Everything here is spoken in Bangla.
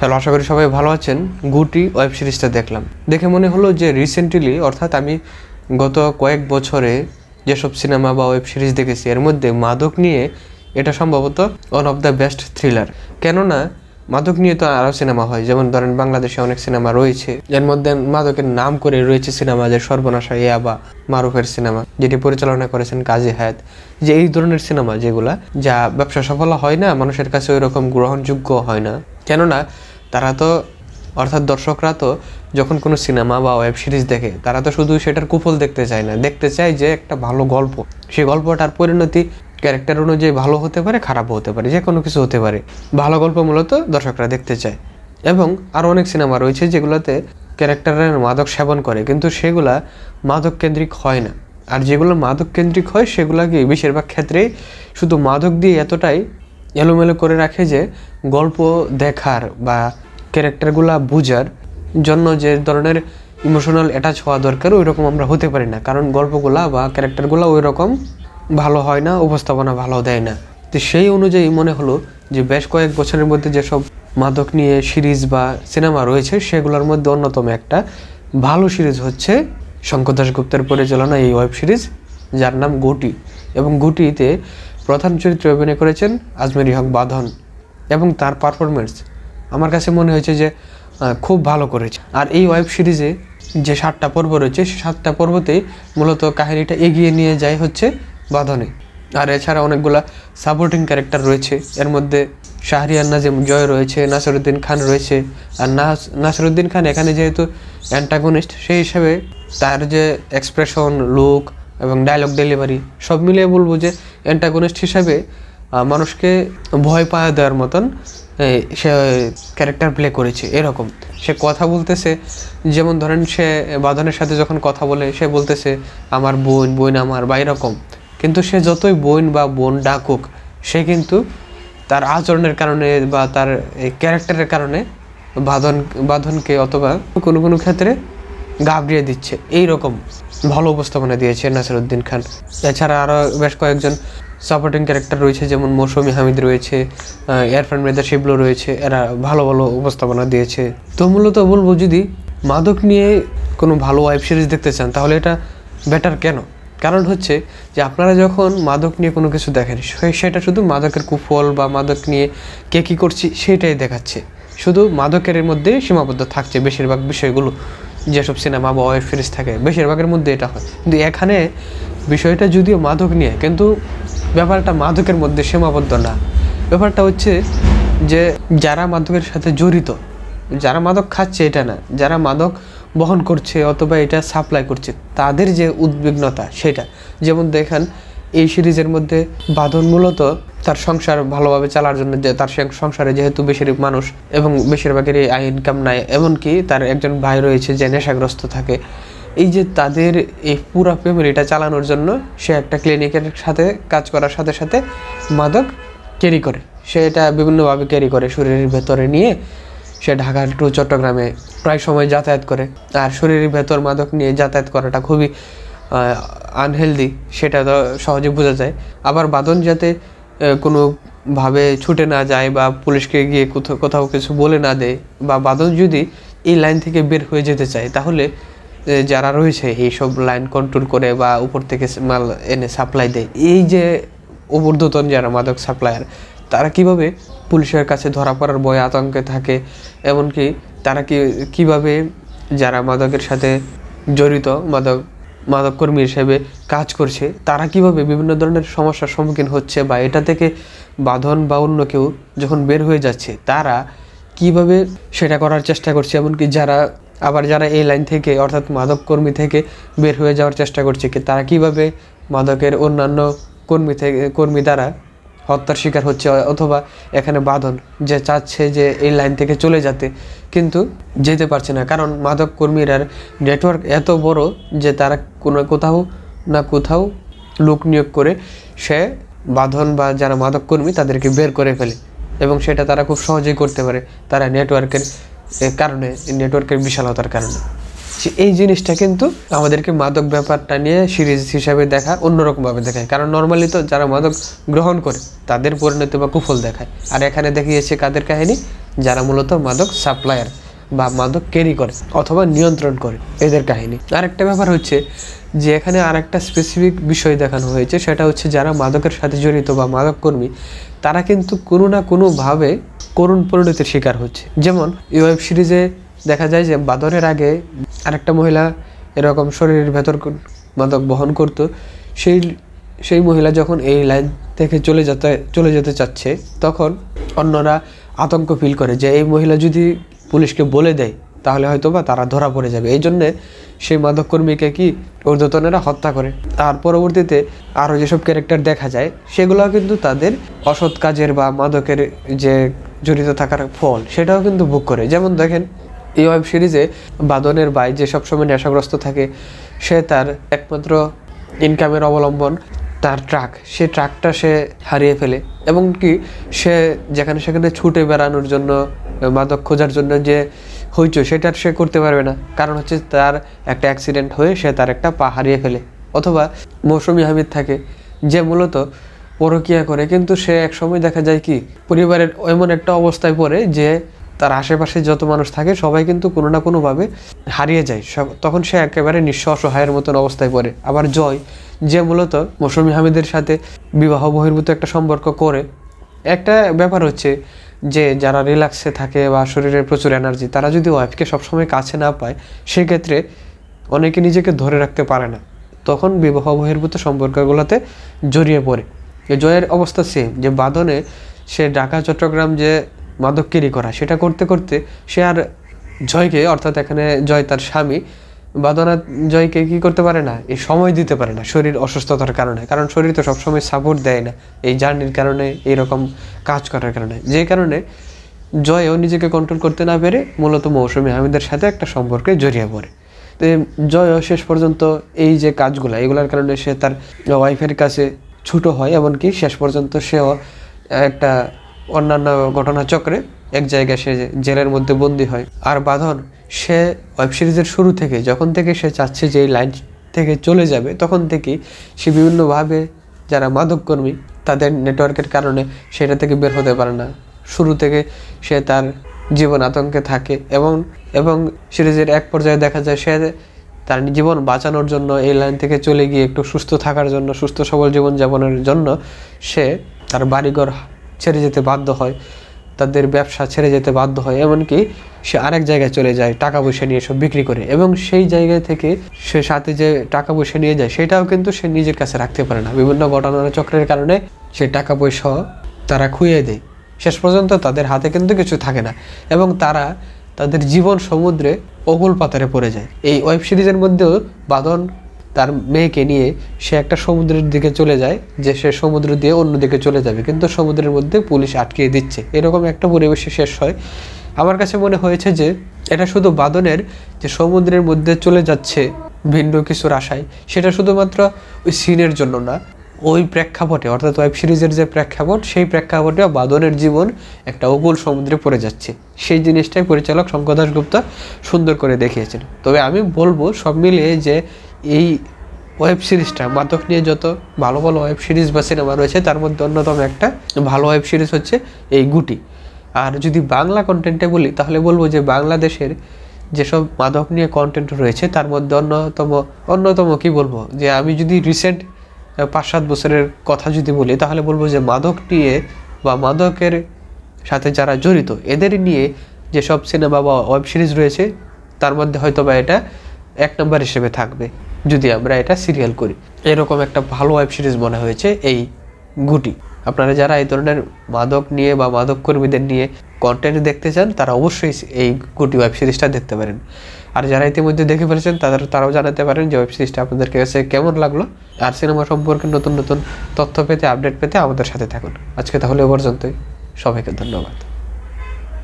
হ্যালো, আশা করি সবাই ভালো আছেন। গুটি ওয়েব সিরিজটা দেখলাম, দেখে মনে হলো যে রিসেন্টলি অর্থাৎ আমি গত কয়েক বছরে যেসব সিনেমা বা ওয়েব সিরিজ দেখেছি এর মধ্যে মাদক নিয়ে এটা সম্ভবত one of the best thriller. কেননা মাদক নিয়ে তো আরও সিনেমা হয়, যেমন ধরেন বাংলাদেশে অনেক সিনেমা রয়েছে, এর মধ্যে মাদকের নাম করে রয়েছে সিনেমা যে সর্বনাশা ইয়াবা মারুফের সিনেমা, যেটি পরিচালনা করেছেন কাজী হায়াত। যে এই ধরনের সিনেমা যেগুলা যা ব্যবসা সফল হয় না, মানুষের কাছে ওই রকম গ্রহণযোগ্য হয় না, কেননা তারা তো অর্থাৎ দর্শকরা তো যখন কোনো সিনেমা বা ওয়েব সিরিজ দেখে তারা তো শুধু সেটার কুফল দেখতে চায় না, দেখতে চায় যে একটা ভালো গল্প, সেই গল্পটার পরিণতি ক্যারেক্টার অনুযায়ী ভালো হতে পারে, খারাপও হতে পারে, যে কোনো কিছু হতে পারে। ভালো গল্প মূলত দর্শকরা দেখতে চায়। এবং আরও অনেক সিনেমা রয়েছে যেগুলোতে ক্যারেক্টারের মাদক সেবন করে, কিন্তু সেগুলা মাদক কেন্দ্রিক হয় না। আর যেগুলো মাদক কেন্দ্রিক হয় সেগুলোকে বেশিরভাগ ক্ষেত্রেই শুধু মাদক দিয়ে এতটাই এলোমেলো করে রাখে যে গল্প দেখার বা ক্যারেক্টারগুলা বোঝার জন্য যে ধরনের ইমোশনাল অ্যাটাচ হওয়া দরকার ওই রকম আমরা হতে পারি না, কারণ গল্পগুলা বা ক্যারেক্টারগুলো ওই রকম ভালো হয় না, উপস্থাপনা ভালো দেয় না। তো সেই অনুযায়ী মনে হলো যে বেশ কয়েক বছরের মধ্যে যেসব মাদক নিয়ে সিরিজ বা সিনেমা রয়েছে সেগুলোর মধ্যে অন্যতম একটা ভালো সিরিজ হচ্ছে শঙ্কর দাশগুপ্তের পরিচালনা এই ওয়েব সিরিজ, যার নাম গুটি। এবং গুটিতে প্রধান চরিত্রে অভিনয় করেছেন আজমেরি হক বাঁধন, এবং তার পারফরমেন্স আমার কাছে মনে হয়েছে যে খুব ভালো করেছে। আর এই ওয়েব সিরিজে যে 7টা পর্ব রয়েছে সেই 7টা পর্বতেই মূলত কাহিনীটা এগিয়ে নিয়ে যায় হচ্ছে বাঁধনে। আর এছাড়া অনেকগুলা সাপোর্টিং ক্যারেক্টার রয়েছে, এর মধ্যে শাহরিয়ার নাজিম জয় রয়েছে, নাসিরুদ্দিন খান রয়েছে। আর নাসিরুদ্দিন খান এখানে যেহেতু অ্যান্টাগনিস্ট, সেই হিসাবে তার যে এক্সপ্রেশন, লুক এবং ডায়লগ ডেলিভারি সব মিলিয়ে বলবো যে অ্যান্টাগনিস্ট হিসাবে মানুষকে ভয় পাওয়া দেওয়ার মতন সে ক্যারেক্টার প্লে করেছে। এরকম সে কথা বলতেছে, যেমন ধরেন সে বাঁধনের সাথে যখন কথা বলে সে বলতেছে আমার বোন আমার বা এরকম, কিন্তু সে যতই বোন ডাকুক সে কিন্তু তার আচরণের কারণে বা তার ক্যারেক্টারের কারণে বাঁধনকে অথবা কোনো ক্ষেত্রে ঘাবড়িয়ে দিচ্ছে। এইরকম ভালো উপস্থাপনা দিয়েছে নাসিরুদ্দিন খান। এছাড়া আরও বেশ কয়েকজন সাপোর্টিং ক্যারেক্টার রয়েছে, যেমন মৌসুমী হামিদ রয়েছে, ইরফান মেদা শিবলু রয়েছে, এরা ভালো উপস্থাপনা দিয়েছে। তো মূলত বলবো যদি মাদক নিয়ে কোনো ভালো ওয়েব সিরিজ দেখতে চান তাহলে এটা বেটার। কেন? কারণ হচ্ছে যে আপনারা যখন মাদক নিয়ে কোনো কিছু দেখেন সেটা শুধু মাদকের কুফল বা মাদক নিয়ে কে কী করছি সেটাই দেখাচ্ছে, শুধু মাদকের মধ্যে সীমাবদ্ধ থাকছে বেশিরভাগ বিষয়গুলো। যেসব সিনেমা বা ওয়েব সিরিজ থাকে বেশিরভাগের মধ্যে এটা হয়, কিন্তু এখানে বিষয়টা যদিও মাদক নিয়ে, কিন্তু ব্যাপারটা মাদকের মধ্যে সীমাবদ্ধ না। ব্যাপারটা হচ্ছে যে যারা মাদকের সাথে জড়িত, যারা মাদক খাচ্ছে এটা না, যারা মাদক বহন করছে অথবা এটা সাপ্লাই করছে তাদের যে উদ্বিগ্নতা সেটা। যেমন দেখেন এই সিরিজের মধ্যে বাঁধন মূলত তার সংসার ভালোভাবে চালার জন্য, যে তার সংসারে যেহেতু বেশিরভাগ মানুষ এবং বেশিরভাগেরই আয় ইনকাম নাই, এমনকি তার একজন ভাই রয়েছে যে নেশাগ্রস্ত থাকে, এই যে তাদের এই পুরো ফ্যামিলিটা চালানোর জন্য সে একটা ক্লিনিকের সাথে কাজ করার সাথে সাথে মাদক ক্যারি করে। সে এটা বিভিন্নভাবে ক্যারি করে শরীরের ভেতরে নিয়ে, সে ঢাকা টু চট্টগ্রামে প্রায় সময় যাতায়াত করে। আর শরীরের ভেতর মাদক নিয়ে যাতায়াত করাটা খুবই আনহেলদি, সেটা তো সহজে বোঝা যায়। আবার বাঁধন যাতে কোনোভাবে ছুটে না যায় বা পুলিশকে গিয়ে কোথাও কিছু বলে না দেয়, বা বাঁধন যদি এই লাইন থেকে বের হয়ে যেতে চায় তাহলে যারা রয়েছে এইসব লাইন কন্ট্রোল করে বা উপর থেকে মাল এনে সাপ্লাই দেয়, এই যে ঊর্ধ্বতন যারা মাদক সাপ্লায়ার তারা কিভাবে পুলিশের কাছে ধরা পড়ার ভয়ে আতঙ্কে থাকে, এমনকি তারা কিভাবে যারা মাদকের সাথে জড়িত মাদক কর্মী হিসেবে কাজ করছে তারা কিভাবে বিভিন্ন ধরনের সমস্যার সম্মুখীন হচ্ছে, বা এটা থেকে বাঁধন বা অন্য কেউ যখন বের হয়ে যাচ্ছে তারা কিভাবে সেটা করার চেষ্টা করছে, এমনকি যারা এই লাইন থেকে অর্থাৎ মাদক কর্মী থেকে বের হয়ে যাওয়ার চেষ্টা করছে তারা কিভাবে মাদকের অন্যান্য কর্মী দ্বারা হত্যার শিকার হচ্ছে, অথবা এখানে বাঁধন যে চাচ্ছে যে এই লাইন থেকে চলে যেতে কিন্তু যেতে পারছে না, কারণ মাদক কর্মীরা নেটওয়ার্ক এত বড় যে তারা কোথাও লোক নিয়োগ করে সে বাঁধন বা যারা মাদক কর্মী তাদেরকে বের করে ফেলে, এবং সেটা তারা খুব সহজেই করতে পারে তারা নেটওয়ার্কের বিশালতার কারণে। এই জিনিসটা কিন্তু আমাদেরকে মাদক ব্যাপারটা নিয়ে সিরিজ হিসাবে দেখা অন্যরকমভাবে দেখায়, কারণ নর্মালি তো যারা মাদক গ্রহণ করে তাদের পরিণতি বা কুফল দেখায়, আর এখানে দেখিয়েছে কাদের কাহিনী, যারা মূলত মাদক সাপ্লায়ার বা মাদক ক্যারি করে অথবা নিয়ন্ত্রণ করে, এদের কাহিনী। আরেকটা ব্যাপার হচ্ছে যে এখানে আরেকটা স্পেসিফিক বিষয় দেখানো হয়েছে, সেটা হচ্ছে যারা মাদকের সাথে জড়িত বা মাদক কর্মী তারা কিন্তু কোনো না কোনোভাবে করুণ পরিণতির শিকার হচ্ছে। যেমন এই ওয়েব সিরিজে দেখা যায় যে বাদনের আগে আরেকটা মহিলা এরকম শরীরের ভেতর মাদক বহন করত, সেই মহিলা যখন এই লাইন থেকে চলে যেতে চাচ্ছে তখন অন্যরা আতঙ্ক ফিল করে যে এই মহিলা যদি পুলিশকে বলে দেয় তাহলে হয়তো বা তারা ধরা পড়ে যাবে। এই জন্যে সেই মাদক কর্মীকে কি ঊর্ধ্বতনেরা হত্যা করে। তার পরবর্তীতে আরও যেসব ক্যারেক্টার দেখা যায় সেগুলো কিন্তু তাদের অসৎ কাজের বা মাদকের যে জড়িত থাকার ফল সেটাও কিন্তু ভোগ করে। যেমন দেখেন এই ওয়েব সিরিজে বাদনের ভাই যে সবসময় নেশাগ্রস্ত থাকে, সে তার একমাত্র ইনকামের অবলম্বন তার ট্রাক, সে ট্রাকটা সে হারিয়ে ফেলে এবং কি সে যেখানে সেখানে ছুটে বেড়ানোর জন্য মাদক খোঁজার জন্য যে হইচই সেটা সে করতে পারবে না, কারণ হচ্ছে তার একটা অ্যাক্সিডেন্ট হয়ে সে তার একটা পা হারিয়ে ফেলে। অথবা মৌসুমী হামিদ থাকে যে মূলত পরকীয়া করে, কিন্তু সে একসময় দেখা যায় কি পরিবারের এমন একটা অবস্থায় পড়ে যে তার আশেপাশে যত মানুষ থাকে সবাই কিন্তু কোনো না কোনোভাবে হারিয়ে যায়, তখন সে একেবারে নিঃস্ব অসহায়ের মতন অবস্থায় পড়ে। আবার জয় যে মূলত মৌসুমী হামিদের সাথে বিবাহ বহির্ভূত একটা সম্পর্ক করে। একটা ব্যাপার হচ্ছে যে যারা রিল্যাক্সে থাকে বা শরীরের প্রচুর এনার্জি, তারা যদি ওয়াইফকে সবসময় কাছে না পায় সেক্ষেত্রে অনেকে নিজেকে ধরে রাখতে পারে না, তখন বিবাহ বহির্ভূত সম্পর্কগুলোতে জড়িয়ে পড়ে। জয়ের অবস্থা সেম, যে বাঁধনে সে ঢাকা চট্টগ্রাম যে মাদক ক্যারি করা সেটা করতে করতে সে আর জয়কে, অর্থাৎ এখানে জয় তার স্বামী, বাঁধনা জয়কে কি করতে পারে না, এই সময় দিতে পারে না শরীর অসুস্থতার কারণে, কারণ শরীর তো সবসময় সাপোর্ট দেয় না এই জার্নির কারণে, এইরকম কাজ করার কারণে, যে কারণে জয়ও নিজেকে কন্ট্রোল করতে না পেরে মূলত মৌসুমী হামিদের সাথে একটা সম্পর্কে জড়িয়ে পড়ে। তো জয়ও শেষ পর্যন্ত এই যে কাজগুলো এগুলোর কারণে সে তার ওয়াইফের কাছে ছোটো হয়, এমনকি শেষ পর্যন্ত সেও একটা অন্যান্য ঘটনা চক্রে এক জায়গায় সে জেলের মধ্যে বন্দী হয়। আর বাঁধন সে ওয়েব সিরিজের শুরু থেকে যখন থেকে সে চাচ্ছে যে এই লাইন থেকে চলে যাবে, তখন থেকেই সে বিভিন্নভাবে যারা মাদককর্মী তাদের নেটওয়ার্কের কারণে সেটা থেকে বের হতে পারে না। শুরু থেকে সে তার জীবন আতঙ্কে থাকে এবং সিরিজের এক পর্যায়ে দেখা যায় সে তার জীবন বাঁচানোর জন্য এই লাইন থেকে চলে গিয়ে একটু সুস্থ থাকার জন্য, সুস্থ সবল জীবনযাপনের জন্য সে তার বাড়িঘর ছেড়ে যেতে বাধ্য হয়, তাদের ব্যবসা ছেড়ে যেতে বাধ্য হয়, এমনকি সে আরেক জায়গায় চলে যায় টাকা পয়সা নিয়ে সব বিক্রি করে, এবং সেই জায়গা থেকে সে সাথে যে টাকা পয়সা নিয়ে যায় সেটাও কিন্তু সে নিজের কাছে রাখতে পারে না। বিভিন্ন ঘটনার চক্রের কারণে সে টাকা পয়সা তারা খুইয়ে দেয়, শেষ পর্যন্ত তাদের হাতে কিন্তু কিছু থাকে না এবং তারা তাদের জীবন সমুদ্রে অকুল পাতারে পড়ে যায়। এই ওয়েব সিরিজের মধ্যেও বাঁধন তার মেয়েকে নিয়ে সে একটা সমুদ্রের দিকে চলে যায়, যে সে সমুদ্র দিয়ে অন্যদিকে চলে যাবে, কিন্তু সমুদ্রের মধ্যে পুলিশ আটকিয়ে দিচ্ছে, এরকম একটা পরিবেশে শেষ হয়। আমার কাছে মনে হয়েছে যে এটা শুধু বাঁধনের যে সমুদ্রের মধ্যে চলে যাচ্ছে ভিন্ন কিছুর আশায়, সেটা শুধুমাত্র ওই সিনের জন্য না, ওই প্রেক্ষাপটে অর্থাৎ ওয়েব সিরিজের যে প্রেক্ষাপট সেই প্রেক্ষাপটে বাঁধনের জীবন একটা অকুল সমুদ্রে পড়ে যাচ্ছে, সেই জিনিসটাই পরিচালক শঙ্কর দাশগুপ্ত সুন্দর করে দেখিয়েছেন। তবে আমি বলবো সব মিলিয়ে যে এই ওয়েব সিরিজটা মাদক নিয়ে যত ভালো ভালো ওয়েব সিরিজ বা সিনেমা রয়েছে তার মধ্যে অন্যতম একটা ভালো ওয়েব সিরিজ হচ্ছে এই গুটি। আর যদি বাংলা কন্টেন্টে বলি তাহলে বলবো যে বাংলাদেশের যেসব মাদক নিয়ে কন্টেন্ট রয়েছে তার মধ্যে অন্যতম কি বলবো, যে আমি যদি রিসেন্ট 5-7 বছরের কথা যদি বলি তাহলে বলবো যে মাদক নিয়ে বা মাদকের সাথে যারা জড়িত এদের নিয়ে যেসব সিনেমা বা ওয়েব সিরিজ রয়েছে তার মধ্যে হয়তো বা এটা 1 নম্বর হিসেবে থাকবে যদি আমরা এটা সিরিয়াল করি। এরকম একটা ভালো ওয়েব সিরিজ মনে হয়েছে এই গুটি। আপনারা যারা এই ধরনের মাদক নিয়ে বা মাদক কর্মীদের নিয়ে কন্টেন্ট দেখতে চান তারা অবশ্যই এই গুটি ওয়েব সিরিজটা দেখতে পারেন। আর যারা ইতিমধ্যে দেখে ফেলেছেন তারাও জানাতে পারেন যে ওয়েব সিরিজটা আপনাদের কাছে কেমন লাগলো। আর সিনেমা সম্পর্কে নতুন নতুন তথ্য পেতে, আপডেট পেতে আমাদের সাথে থাকুন। আজকে তাহলে এ পর্যন্তই, সবাইকে ধন্যবাদ।